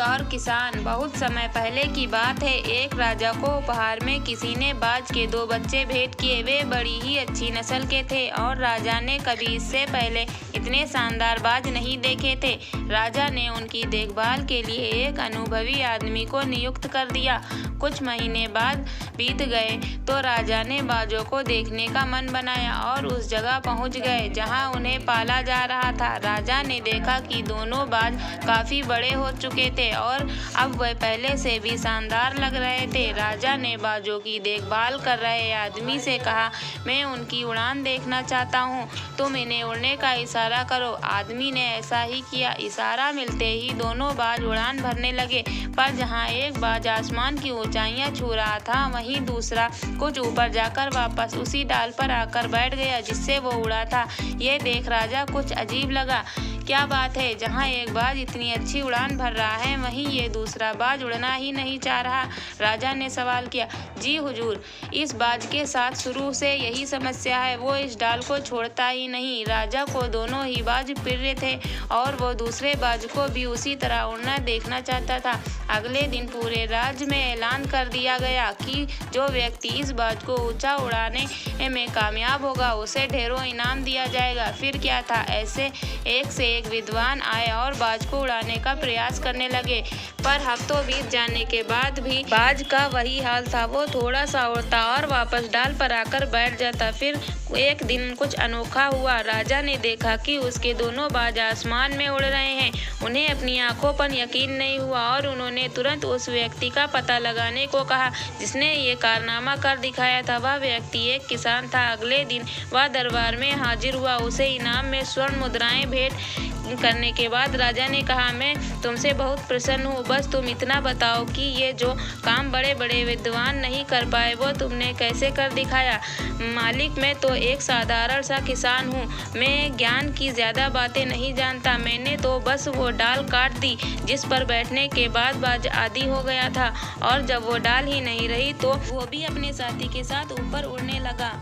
और किसान। बहुत समय पहले की बात है। एक राजा को उपहार में किसी ने बाज के 2 बच्चे भेंट किए। वे बड़ी ही अच्छी नस्ल के थे और राजा ने कभी इससे पहले इतने शानदार बाज नहीं देखे थे। राजा ने उनकी देखभाल के लिए एक अनुभवी आदमी को नियुक्त कर दिया। कुछ महीने बाद बीत गए तो राजा ने बाजों को देखने का मन बनाया और उस जगह पहुंच गए जहां उन्हें पाला जा रहा था। राजा ने देखा कि दोनों बाज काफी बड़े हो चुके थे और अब वह पहले से भी शानदार लग रहे थे। राजा ने बाजों की देखभाल कर रहे आदमी से कहा, मैं उनकी उड़ान देखना चाहता हूँ, तुम इन्हें उड़ने का इशारा करो। आदमी ने ऐसा ही किया। इशारा मिलते ही दोनों बाज उड़ान भरने लगे, पर जहाँ एक बाज आसमान की ऊंचाइयां छू रहा था, वहीं दूसरा कुछ ऊपर जाकर वापस उसी डाल पर आकर बैठ गया जिससे वो उड़ा था। ये देख राजा कुछ अजीब लगा। क्या बात है, जहाँ एक बाज इतनी अच्छी उड़ान भर रहा है, वहीं ये दूसरा बाज उड़ना ही नहीं चाह रहा। राजा ने सवाल किया, जी हुजूर, इस बाज के साथ शुरू से यही समस्या है, वो इस डाल को छोड़ता ही नहीं। राजा को दोनों ही बाज प्रिय थे और वो दूसरे बाज को भी उसी तरह उड़ना देखना चाहता था। अगले दिन पूरे राज्य में ऐलान कर दिया गया कि जो व्यक्ति इस बाज को ऊंचा उड़ाने में कामयाब होगा उसे ढेरों इनाम दिया जाएगा। फिर क्या था, ऐसे एक से एक विद्वान आए और बाज को उड़ाने का प्रयास करने लगे, पर हफ्तों बीत जाने के बाद भी बाज का वही हाल था। वो थोड़ा सा उड़ता और वापस डाल पर आकर बैठ जाता। फिर एक दिन कुछ अनोखा हुआ। राजा ने देखा कि उसके दोनों बाज आसमान में उड़ रहे हैं। उन्हें अपनी आंखों पर यकीन नहीं हुआ और उन्होंने तुरंत उस व्यक्ति का पता लगाने को कहा जिसने ये कारनामा कर दिखाया था। वह व्यक्ति एक किसान था। अगले दिन वह दरबार में हाजिर हुआ। उसे इनाम में स्वर्ण मुद्राएं भेंट करने के बाद राजा ने कहा, मैं तुमसे बहुत प्रसन्न हूँ, बस तुम इतना बताओ कि ये जो काम बड़े बड़े विद्वान नहीं कर पाए वो तुमने कैसे कर दिखाया। मालिक, मैं तो एक साधारण सा किसान हूँ, मैं ज्ञान की ज्यादा बातें नहीं जानता। मैंने तो बस वो डाल काट दी जिस पर बैठने के बाद बाज आदी हो गया था और जब वो डाल ही नहीं रही तो वो भी अपने साथी के साथ ऊपर उड़ने लगा।